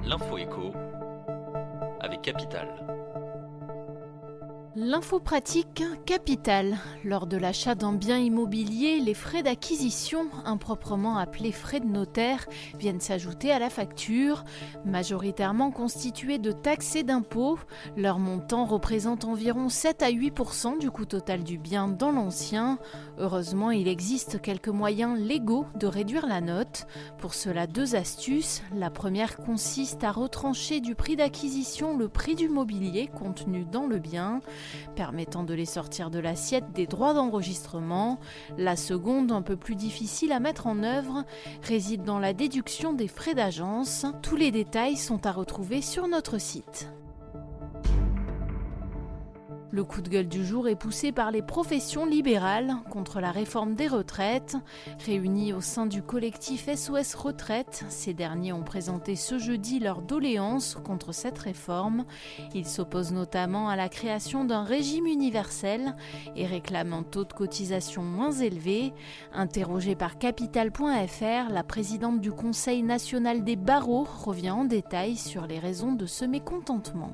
L'info écho avec Capital. L'info pratique Capital. Lors de l'achat d'un bien immobilier, les frais d'acquisition, improprement appelés frais de notaire, viennent s'ajouter à la facture, majoritairement constitués de taxes et d'impôts. Leur montant représente environ 7 à 8% du coût total du bien dans l'ancien. Heureusement, il existe quelques moyens légaux de réduire la note. Pour cela, 2 astuces. La première consiste à retrancher du prix d'acquisition le prix du mobilier contenu dans le bien, permettant de les sortir de l'assiette des droits d'enregistrement. La seconde, un peu plus difficile à mettre en œuvre, réside dans la déduction des frais d'agence. Tous les détails sont à retrouver sur notre site. Le coup de gueule du jour est poussé par les professions libérales contre la réforme des retraites. Réunis au sein du collectif SOS Retraite, ces derniers ont présenté ce jeudi leur doléance contre cette réforme. Ils s'opposent notamment à la création d'un régime universel et réclament un taux de cotisation moins élevé. Interrogée par Capital.fr, la présidente du Conseil national des barreaux revient en détail sur les raisons de ce mécontentement.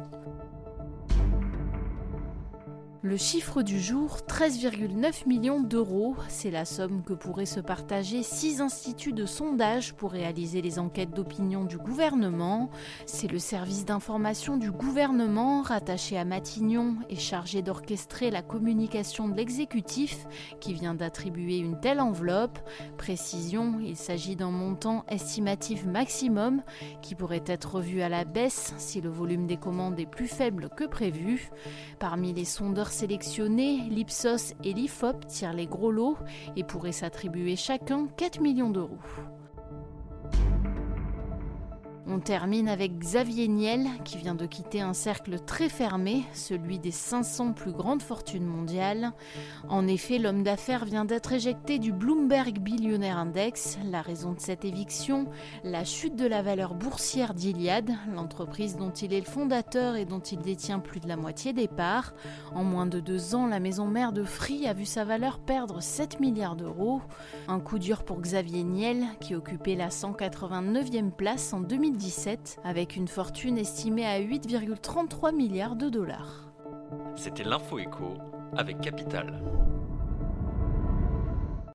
Le chiffre du jour, 13,9 millions d'euros, c'est la somme que pourraient se partager 6 instituts de sondage pour réaliser les enquêtes d'opinion du gouvernement. C'est le service d'information du gouvernement, rattaché à Matignon et chargé d'orchestrer la communication de l'exécutif, qui vient d'attribuer une telle enveloppe. Précision, il s'agit d'un montant estimatif maximum qui pourrait être revu à la baisse si le volume des commandes est plus faible que prévu. Parmi les sondeurs sélectionnés, l'Ipsos et l'IFOP tirent les gros lots et pourraient s'attribuer chacun 4 millions d'euros. On termine avec Xavier Niel qui vient de quitter un cercle très fermé, celui des 500 plus grandes fortunes mondiales. En effet, l'homme d'affaires vient d'être éjecté du Bloomberg Billionaire Index. La raison de cette éviction, la chute de la valeur boursière d'Iliad, l'entreprise dont il est le fondateur et dont il détient plus de la moitié des parts. En moins de 2 ans, la maison mère de Free a vu sa valeur perdre 7 milliards d'euros. Un coup dur pour Xavier Niel qui occupait la 189e place en 2017 avec une fortune estimée à 8,33 milliards de dollars. C'était l'info écho avec Capital.